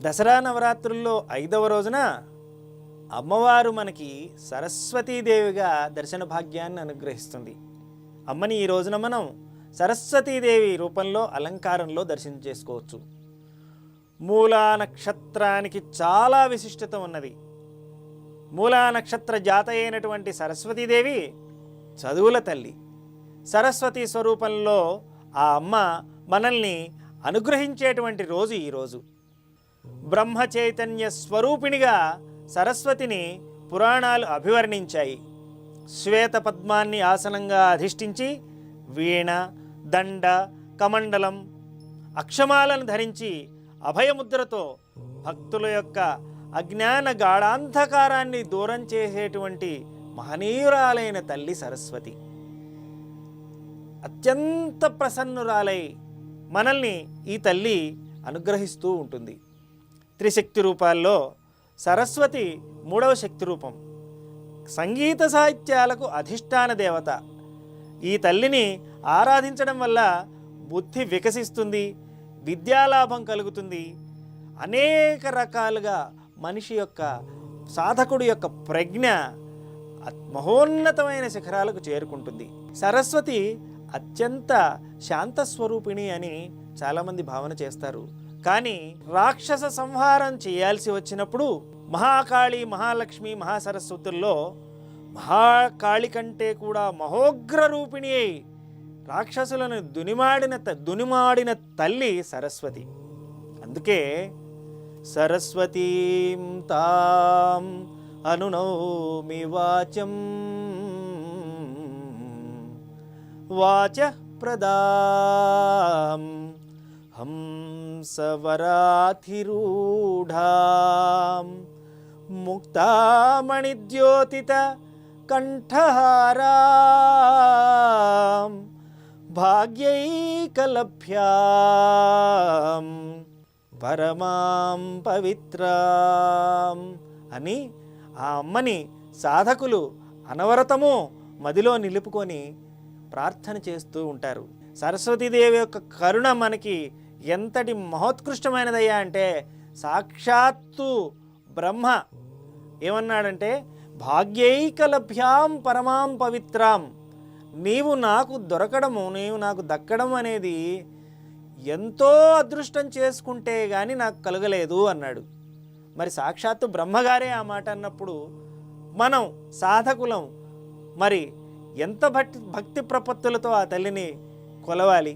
దసరా నవరాత్రుల్లో 5వ రోజున అమ్మవారు మనకి సరస్వతీదేవిగా దర్శన భాగ్యాన్ని అనుగ్రహిస్తుంది. అమ్మని ఈ రోజున మనం సరస్వతీదేవి రూపంలో అలంకారంలో దర్శనం చేసుకోవచ్చు. మూలా నక్షత్రానికి చాలా విశిష్టత ఉన్నది. మూలా నక్షత్ర జాత అయినటువంటి సరస్వతీదేవి చదువుల తల్లి. సరస్వతి స్వరూపంలో ఆ అమ్మ మనల్ని అనుగ్రహించేటువంటి రోజు ఈరోజు. బ్రహ్మ చైతన్య స్వరూపిణిగా సరస్వతిని పురాణాలు అభివర్ణించాయి. శ్వేత పద్మాన్ని ఆసనంగా అధిష్ఠించి వీణ, దండ, కమండలం, అక్షమాలను ధరించి అభయముద్రతో భక్తుల యొక్క అజ్ఞాన గాఢాంధకారాన్ని దూరం చేసేటువంటి మహనీయురాలైన తల్లి సరస్వతి. అత్యంత ప్రసన్నురాలై మనల్ని ఈ తల్లి అనుగ్రహిస్తూ ఉంటుంది. త్రిశక్తి రూపాల్లో సరస్వతి 3వ శక్తి రూపం. సంగీత సాహిత్యాలకు అధిష్టాన దేవత. ఈ తల్లిని ఆరాధించడం వల్ల బుద్ధి వికసిస్తుంది, విద్యాలాభం కలుగుతుంది. అనేక రకాలుగా మనిషి యొక్క సాధకుడి యొక్క ప్రజ్ఞ మహోన్నతమైన శిఖరాలకు చేరుకుంటుంది. సరస్వతి అత్యంత శాంతస్వరూపిణి అని చాలామంది భావన చేస్తారు. కానీ రాక్షస సంహారం చేయాల్సి వచ్చినప్పుడు మహాకాళి, మహాలక్ష్మి, మహాసరస్వతుల్లో మహాకాళి కంటే కూడా మహోగ్ర రూపిణి అయి రాక్షసులను దునిమాడిన తల్లి సరస్వతి. అందుకే సరస్వతీం తాం అనునౌమి వాచం వాచ ప్రదాం హంసవరాధిరూఢాం ముక్తామణిద్యోతిత కంఠహారాం భాగ్యైకలభ్యాం పరమాం పవిత్రాం అని ఆ అమ్మని సాధకులు అనవరతము మదిలో నిలుపుకొని ప్రార్థన చేస్తూ ఉంటారు. సరస్వతీదేవి యొక్క కరుణ మనకి ఎంతటి మహోత్కృష్టమైనదయ్యా అంటే, సాక్షాత్తు బ్రహ్మ ఏమన్నాడంటే, భాగ్యైకలభ్యాం పరమాం పవిత్రాం, నీవు నాకు దొరకడము, నీవు నాకు దక్కడం అనేది ఎంతో అదృష్టం చేసుకుంటే కానీ నాకు కలగలేదు అన్నాడు. మరి సాక్షాత్తు బ్రహ్మగారే ఆ మాట అన్నప్పుడు మనం సాధకులం మరి ఎంత భక్తి ప్రపత్తులతో ఆ తల్లిని కొలవాలి.